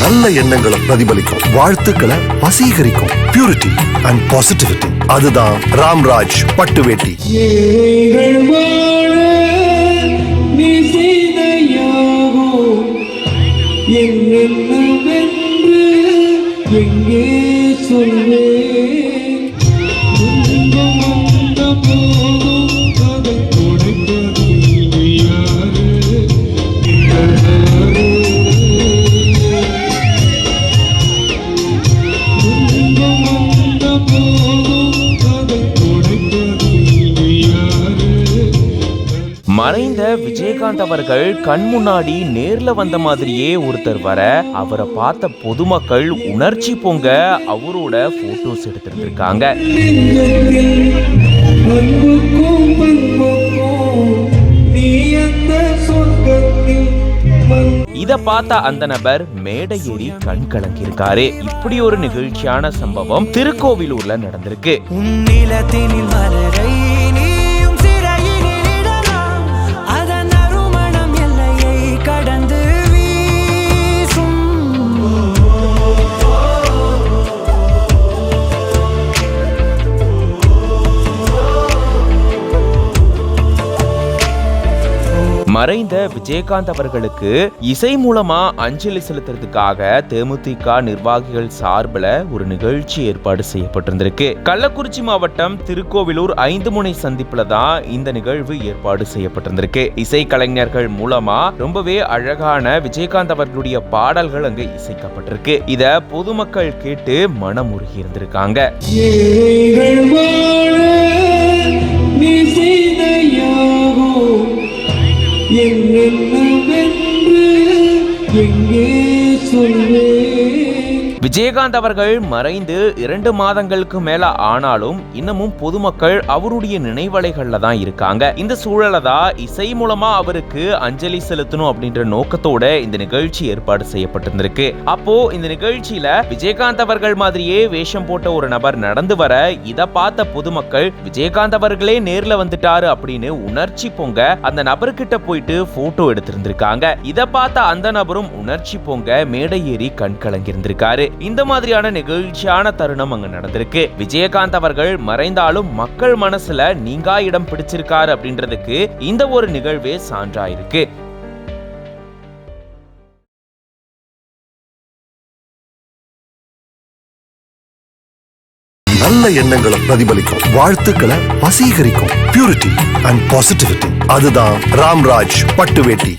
நல்ல எண்ணங்களை பிரதிபலிக்கும், வாழ்த்துக்களை வசீகரிக்கும். பியூரிட்டி அண்ட் பாசிட்டிவிட்டி, அதுதான் ராம்ராஜ் பட்டு வேட்டி. எங்கே சொல்வே மறைந்த விஜயகாந்த் அவர்கள் கண் முன்னாடி நேர்ல வந்த மாதிரியே ஒருத்தர் வர, அவரை பார்த்த பொதுமக்கள் உணர்ச்சி பொங்க அவரோட போட்டோஸ் எடுத்திருந்திருக்காங்க. இத பார்த்த அந்த நபர் மேடை ஏறி கண் கலங்கியிருக்காரு. இப்படி ஒரு நிகழ்ச்சியான சம்பவம் திருக்கோவிலூர்ல நடந்திருக்கு. மறைந்த விஜயகாந்த் அவர்களுக்கு இசை மூலமா அஞ்சலி செலுத்துறதுக்காக தேமுதிக நிர்வாகிகள் சார்பில் ஒரு நிகழ்ச்சி ஏற்பாடு செய்யப்பட்டிருந்திருக்கு. கள்ளக்குறிச்சி மாவட்டம் திருக்கோவிலூர் 5 முனை சந்திப்புல தான் இந்த நிகழ்வு ஏற்பாடு செய்யப்பட்டிருந்திருக்கு. இசை கலைஞர்கள் மூலமா ரொம்பவே அழகான விஜயகாந்த் அவர்களுடைய பாடல்கள் அங்கு இசைக்கப்பட்டிருக்கு. இத பொதுமக்கள் கேட்டு மனமுருகி இருந்திருக்காங்க. எங்கே சொல்வே விஜயகாந்த் அவர்கள் மறைந்து 2 மாதங்களுக்கு மேல ஆனாலும் இன்னமும் பொதுமக்கள் அவருடைய நினைவலைகள்ல தான் இருக்காங்க. இந்த சூழல தான் இசை மூலமா அவருக்கு அஞ்சலி செலுத்தணும் அப்படின்ற நோக்கத்தோட இந்த நிகழ்ச்சி ஏற்பாடு செய்யப்பட்டிருந்திருக்கு. அப்போ இந்த நிகழ்ச்சியில விஜயகாந்த் அவர்கள் மாதிரியே வேஷம் போட்ட ஒரு நபர் நடந்து வர, இத பார்த்த பொதுமக்கள் விஜயகாந்த் அவர்களே நேர்ல வந்துட்டாரு அப்படின்னு உணர்ச்சி பொங்க அந்த நபர்கிட்ட போயிட்டு போட்டோ எடுத்திருந்திருக்காங்க. இத பார்த்த அந்த நபரும் உணர்ச்சி பொங்க மேடை ஏறி கண் கலங்கியிருந்திருக்காரு. இந்த மாதிரியான நிகழ்ச்சியான தருணம் அங்க நடந்திருக்கு. விஜயகாந்த் அவர்கள் மறைந்தாலும் மக்கள் மனசுல நீங்கா இடம் பிடிச்சிருக்காரு அப்படின்றதுக்கு இந்த ஒரு நிகழ்வே சான்றாயிருக்கு. நல்ல எண்ணங்களை பிரதிபலிக்கும், வாழ்த்துக்களை வசீகரிக்கும். பியூரிட்டி அண்ட் பாசிட்டிவிட்டி, அதுதான் ராம்ராஜ் பட்டு வேட்டி.